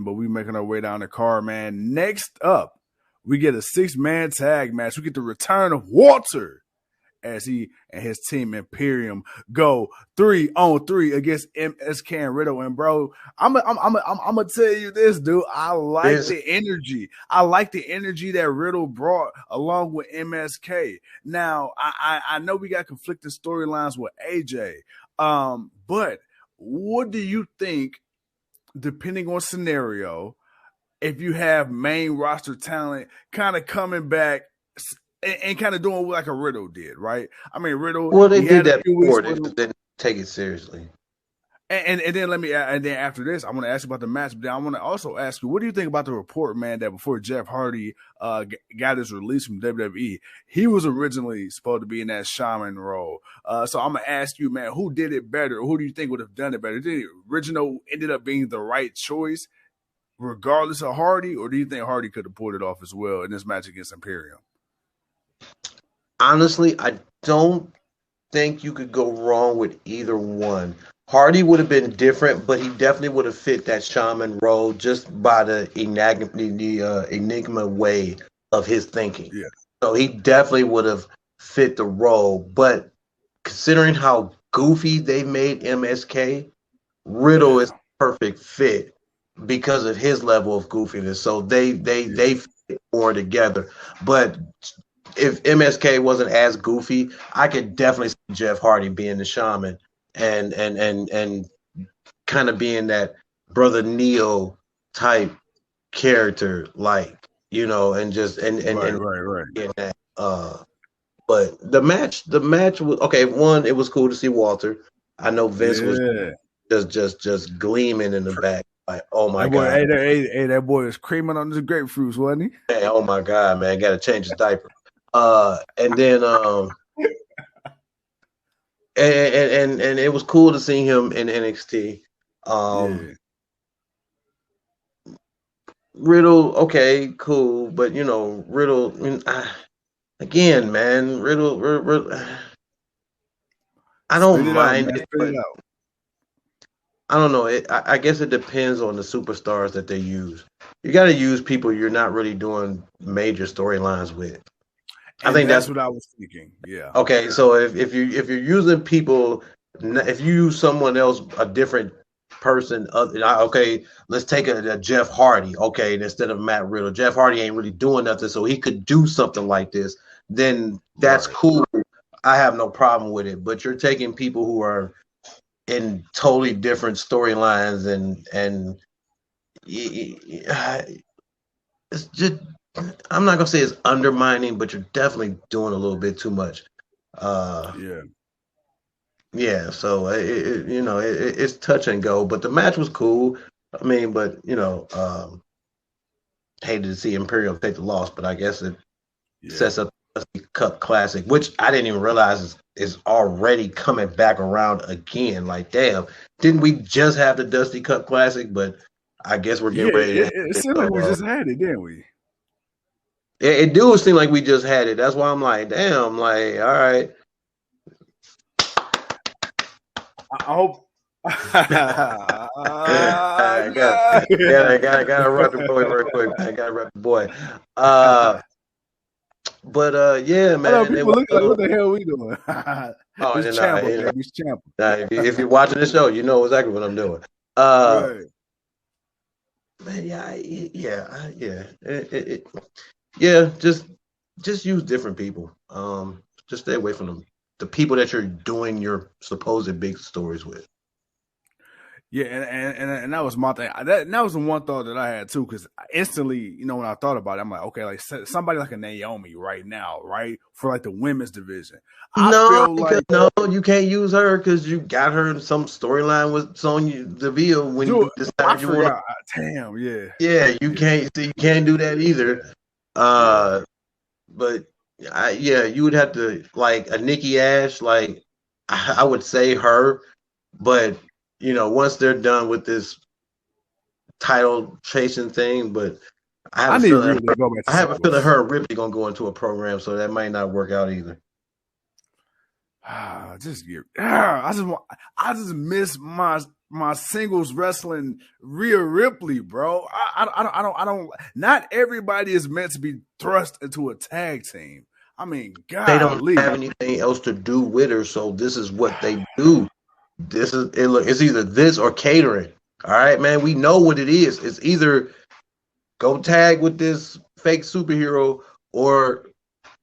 but we making our way down the card, man. Next up, we get a 6-man tag match. We get the return of Walter as he and his team Imperium go 3-on-3 against MSK and Riddle. And bro, I'm gonna tell you this, dude. I like the energy. I like the energy that Riddle brought along with MSK. Now, I know we got conflicting storylines with AJ, but what do you think, depending on scenario, if you have main roster talent kind of coming back and kind of doing like a Riddle did, right? I mean, Riddle. Well, they did that before. They didn't take it seriously. And then and then after this, I want to ask you about the match. But then I want to also ask you, what do you think about the report, man, that before Jeff Hardy got his release from WWE, he was originally supposed to be in that shaman role. So I'm gonna ask you, man, who did it better? Who do you think would have done it better? Did the original ended up being the right choice, regardless of Hardy, or do you think Hardy could have pulled it off as well in this match against Imperium? Honestly, I don't think you could go wrong with either one. Hardy would have been different, but he definitely would have fit that shaman role just by the enigma way of his thinking. Yeah. So he definitely would have fit the role. But considering how goofy they made MSK, Riddle is a perfect fit because of his level of goofiness. So they fit more together. But if MSK wasn't as goofy, I could definitely see Jeff Hardy being the shaman and kind of being that Brother Neo type character, like, you know, and just and right. That, but the match was okay. One, it was cool to see Walter. I know Vince was just gleaming in the back, like, oh my god. Hey, that boy was creaming on the grapefruits, wasn't he? Hey, oh my god, man, got to change his diaper. And then and it was cool to see him in NXT. Riddle, okay, cool, but you know, Riddle, I mean, again, man, Riddle, I don't mind it, but I don't know. I guess it depends on the superstars that they use. You got to use people you're not really doing major storylines with. I think that's what I was thinking. Yeah. Okay, so if you're using people, if you use someone else, a different person, okay, let's take a Jeff Hardy, okay, instead of Matt Riddle. Jeff Hardy ain't really doing nothing, so he could do something like this. Then that's cool. I have no problem with it. But you're taking people who are in totally different storylines, and it's just. I'm not gonna say it's undermining, but you're definitely doing a little bit too much. Yeah. So it's touch and go, but the match was cool. I mean, but hated to see Imperium take the loss, but I guess it sets up the Dusty Cup Classic, which I didn't even realize is already coming back around again. Like, damn, didn't we just have the Dusty Cup Classic? But I guess we're getting ready. It seemed like we just had it, didn't we? It do seem like we just had it. That's why I'm like, damn, like, all right. I hope. I gotta run the boy real quick. I gotta run the boy. Yeah, man. I know people look like, what the hell are we doing? It's Ciampa. If you're watching this show, you know exactly what I'm doing. Right. Man, just use different people. Just stay away from the people that you're doing your supposed big stories with. Yeah, and that was my thing. That was the one thought that I had too, because instantly, when I thought about it, I'm like, okay, like somebody like a Naomi right now, right, for like the women's division. No, you can't use her because you got her in some storyline with Sonya Deville when you decided you want. Damn, yeah. Yeah, you can't do that either. But you would have to, like, a Nikki Ash, like, I would say her, but once they're done with this title chasing thing, but I have a feeling her and Ripley gonna go into a program, so that might not work out either. I just miss my my singles wrestling Rhea Ripley, bro. I don't. Not everybody is meant to be thrust into a tag team. I mean, They don't golly. have anything else to do with her, so this is what they do. This is it. Look, it's either this or catering. All right, man. We know what it is. It's either go tag with this fake superhero or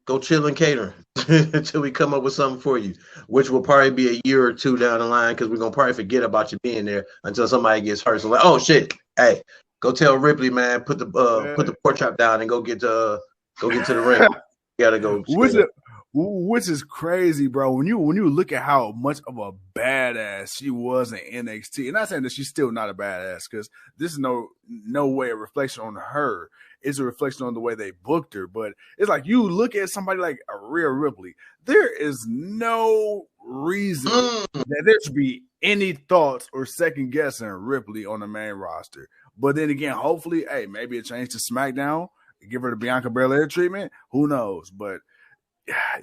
go chill and cater until we come up with something for you, which will probably be a year or two down the line because we're gonna probably forget about you being there until somebody gets hurt. So like, oh shit, hey, go tell Ripley, man, put the pork chop down and go get to the ring. You gotta go. Which is crazy, bro. When you look at how much of a badass she was in NXT, and not saying that she's still not a badass, because this is no way a reflection on her. It's a reflection on the way they booked her. But it's like you look at somebody like Rhea Ripley, there is no reason that there should be any thoughts or second guessing Ripley on the main roster. But then again, hopefully, hey, maybe it changed to SmackDown, give her the Bianca Belair treatment. Who knows? But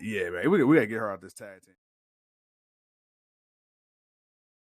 yeah, man, we gotta get her out this tag team.